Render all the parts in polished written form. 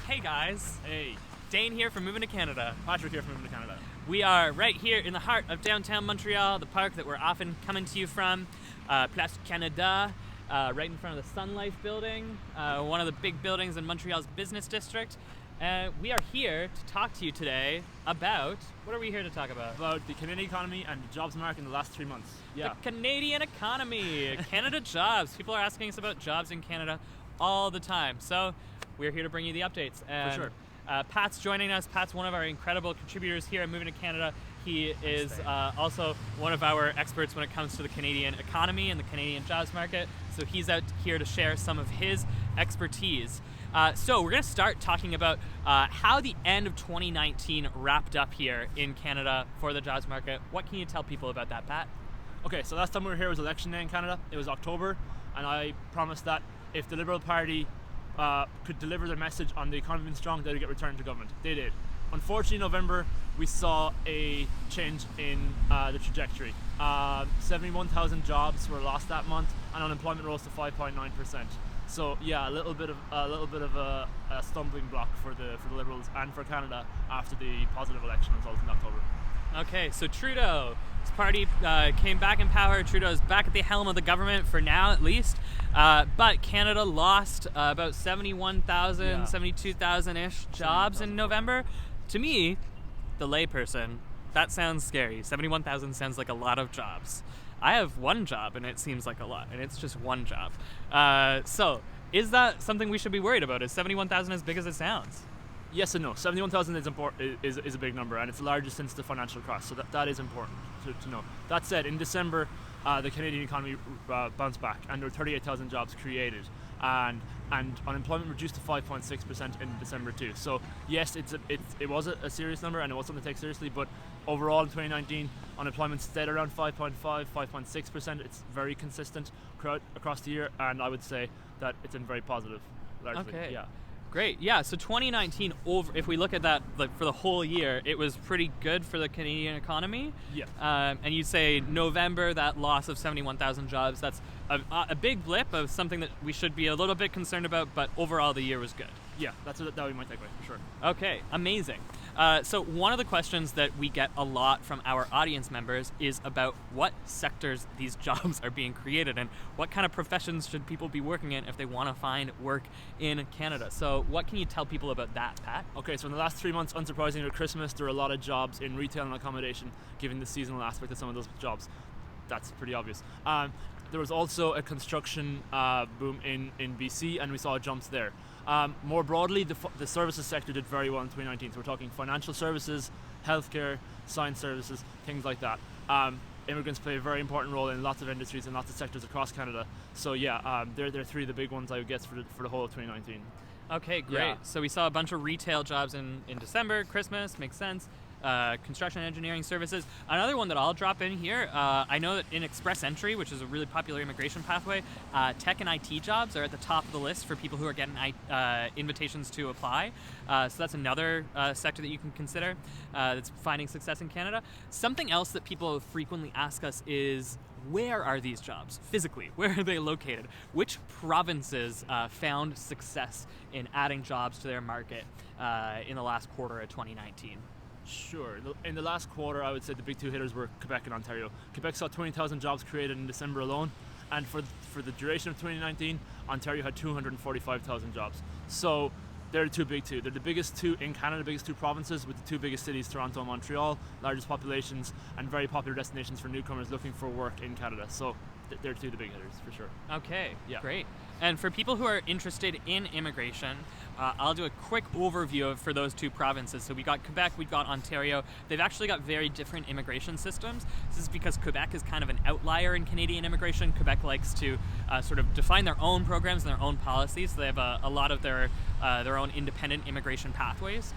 Hey guys, Hey, Dane here from Moving to Canada. Patrick here from Moving to Canada. We are right here in the heart of downtown Montreal, the park that we're often coming to you from, Place Canada, right in front of the Sun Life building, one of the big buildings in Montreal's business district. We are here to talk to you today about, what are we here to talk about? About the Canadian economy and the jobs market in the last 3 months. Yeah. The Canadian economy, Canada jobs. People are asking us about jobs in Canada all the time. So we're here to bring you the updates. And, sure. Pat's joining us. Pat's one of our incredible contributors here at Moving to Canada. He is also one of our experts when it comes to the Canadian economy and the Canadian jobs market. So he's out here to share some of his expertise. So we're going to start talking about how the end of 2019 wrapped up here in Canada for the jobs market. What can you tell people about that, Pat? Okay, so last time we were here was election day in Canada. It was October, and I promised that if the Liberal Party could deliver their message on the economy being strong, they would get returned to government. They did. Unfortunately, in November, we saw a change in the trajectory. 71,000 jobs were lost that month, and unemployment rose to 5.9%. So yeah, a little bit of a stumbling block for the Liberals and for Canada after the positive election results in October. Okay, so Trudeau's party came back in power. Trudeau's back at the helm of the government for now, at least. But Canada lost about 71,000, 72,000-ish jobs in November. To me, the layperson, that sounds scary. 71,000 sounds like a lot of jobs. I have one job, and it seems like a lot, and it's just one job. So, is that something we should be worried about? Is 71,000 as big as it sounds? Yes and no. 71,000 is a big number, and it's the largest since the financial crisis, so that is important to know. That said, in December, the Canadian economy bounced back, and there were 38,000 jobs created, and unemployment reduced to 5.6% in December too. So yes, it was a serious number, and it was something to take seriously, but overall in 2019, unemployment stayed around 5.5, 5.6%. It's very consistent across the year, and I would say that it's been very positive, largely. Okay. Yeah. Great. Yeah, so 2019, if we look at that for the whole year, it was pretty good for the Canadian economy. Yeah. And you'd say November, that loss of 71,000 jobs, that's a big blip of something that we should be a little bit concerned about, but overall the year was good. Yeah, that would be my takeaway, for sure. Okay, amazing. So one of the questions that we get a lot from our audience members is about what sectors these jobs are being created in. What kind of professions should people be working in if they want to find work in Canada? So what can you tell people about that, Pat? Okay, so in the last 3 months, unsurprisingly at Christmas, there were a lot of jobs in retail and accommodation, given the seasonal aspect of some of those jobs. That's pretty obvious. There was also a construction boom in BC, and we saw jumps there. More broadly, the services sector did very well in 2019. So we're talking financial services, healthcare, science services, things like that. Immigrants play a very important role in lots of industries and lots of sectors across Canada. So yeah, they're three of the big ones I would guess for the whole of 2019. Okay, great. Yeah. So we saw a bunch of retail jobs in December, Christmas, makes sense. Construction and engineering services. Another one that I'll drop in here, I know that in Express Entry, which is a really popular immigration pathway, tech and IT jobs are at the top of the list for people who are getting invitations to apply. So that's another sector that you can consider that's finding success in Canada. Something else that people frequently ask us is, where are these jobs physically? Where are they located? Which provinces found success in adding jobs to their market in the last quarter of 2019? Sure. In the last quarter, I would say the big two hitters were Quebec and Ontario. Quebec saw 20,000 jobs created in December alone, and for the duration of 2019, Ontario had 245,000 jobs. So they're the two big two. They're the biggest two in Canada, biggest two provinces, with the two biggest cities, Toronto and Montreal, largest populations, and very popular destinations for newcomers looking for work in Canada. So they're two of the big hitters, for sure. Okay, Yeah. Great. And for people who are interested in immigration, I'll do a quick overview for those two provinces. So we got Quebec, we've got Ontario. They've actually got very different immigration systems. This is because Quebec is kind of an outlier in Canadian immigration. Quebec likes to sort of define their own programs and their own policies. So they have a lot of their own independent immigration pathways.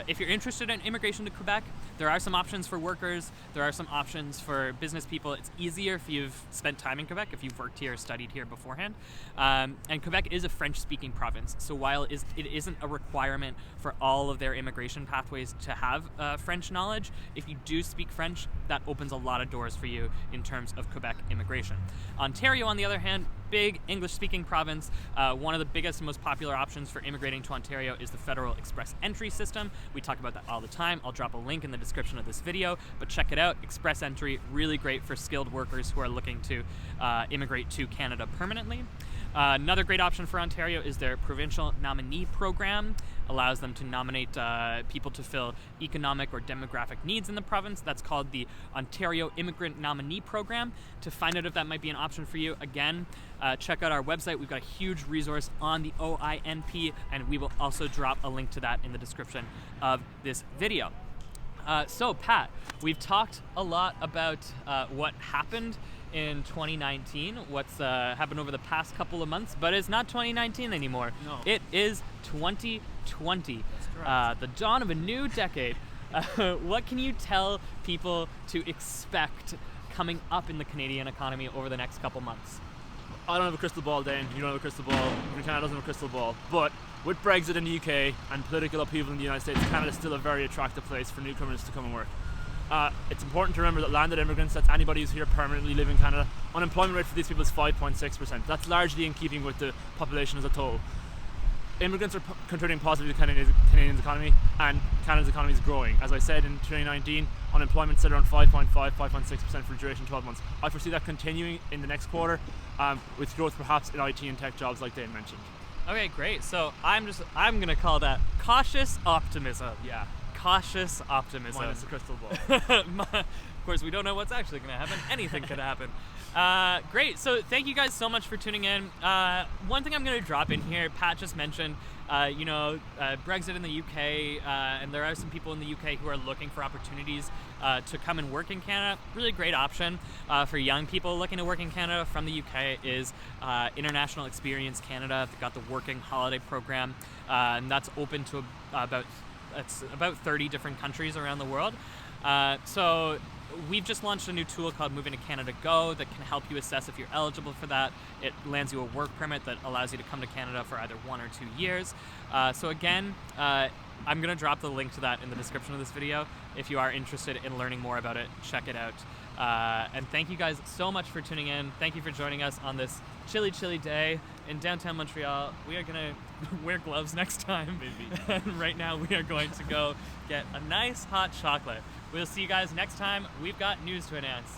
If you're interested in immigration to Quebec, there are some options for workers. There are some options for business people. It's easier if you've spent time in Quebec, if you've worked here or studied here beforehand. And Quebec is a French-speaking province, so while it isn't a requirement for all of their immigration pathways to have French knowledge, if you do speak French, that opens a lot of doors for you in terms of Quebec immigration. Ontario, on the other hand, big English-speaking province, one of the biggest and most popular options for immigrating to Ontario is the Federal Express Entry system. We talk about that all the time. I'll drop a link in the description of this video, but check it out. Express Entry, really great for skilled workers who are looking to immigrate to Canada permanently. Another great option for Ontario is their provincial nominee program. Allows them to nominate people to fill economic or demographic needs in the province. That's called the Ontario Immigrant Nominee Program. To find out if that might be an option for you, again, check out our website. We've got a huge resource on the OINP, and we will also drop a link to that in the description of this video. So Pat, we've talked a lot about what happened in 2019, what's happened over the past couple of months, but it's not 2019 anymore. No. It is 2020. That's correct. The dawn of a new decade. What can you tell people to expect coming up in the Canadian economy over the next couple months? I don't have a crystal ball, Dane. You don't have a crystal ball. Canada doesn't have a crystal ball. But with Brexit in the UK and political upheaval in the United States, Canada is still a very attractive place for newcomers to come and work. It's important to remember that landed immigrants, that's anybody who's here permanently living in Canada, unemployment rate for these people is 5.6%. That's largely in keeping with the population as a whole. Immigrants are contributing positively to Canadian's economy, and Canada's economy is growing. As I said, in 2019, unemployment is around 5.6% for the duration of 12 months. I foresee that continuing in the next quarter, with growth perhaps in IT and tech jobs like Dane mentioned. Okay, great. So I'm gonna call that cautious optimism. Yeah. Cautious optimism. Minus the crystal ball. Of course, we don't know what's actually going to happen. Anything could happen. Great. So thank you guys so much for tuning in. One thing I'm going to drop in here, Pat just mentioned, Brexit in the UK, and there are some people in the UK who are looking for opportunities to come and work in Canada. Really great option for young people looking to work in Canada from the UK is International Experience Canada. They've got the Working Holiday Program, and that's open to about 30 different countries around the world. So we've just launched a new tool called Moving to Canada Go that can help you assess if you're eligible for that. It lands you a work permit that allows you to come to Canada for either 1 or 2 years. So again, I'm going to drop the link to that in the description of this video. If you are interested in learning more about it, check it out. And thank you guys so much for tuning in. Thank you for joining us on this chilly, chilly day in downtown Montreal. We are going to wear gloves next time. Maybe. And right now we are going to go get a nice hot chocolate. We'll see you guys next time. We've got news to announce.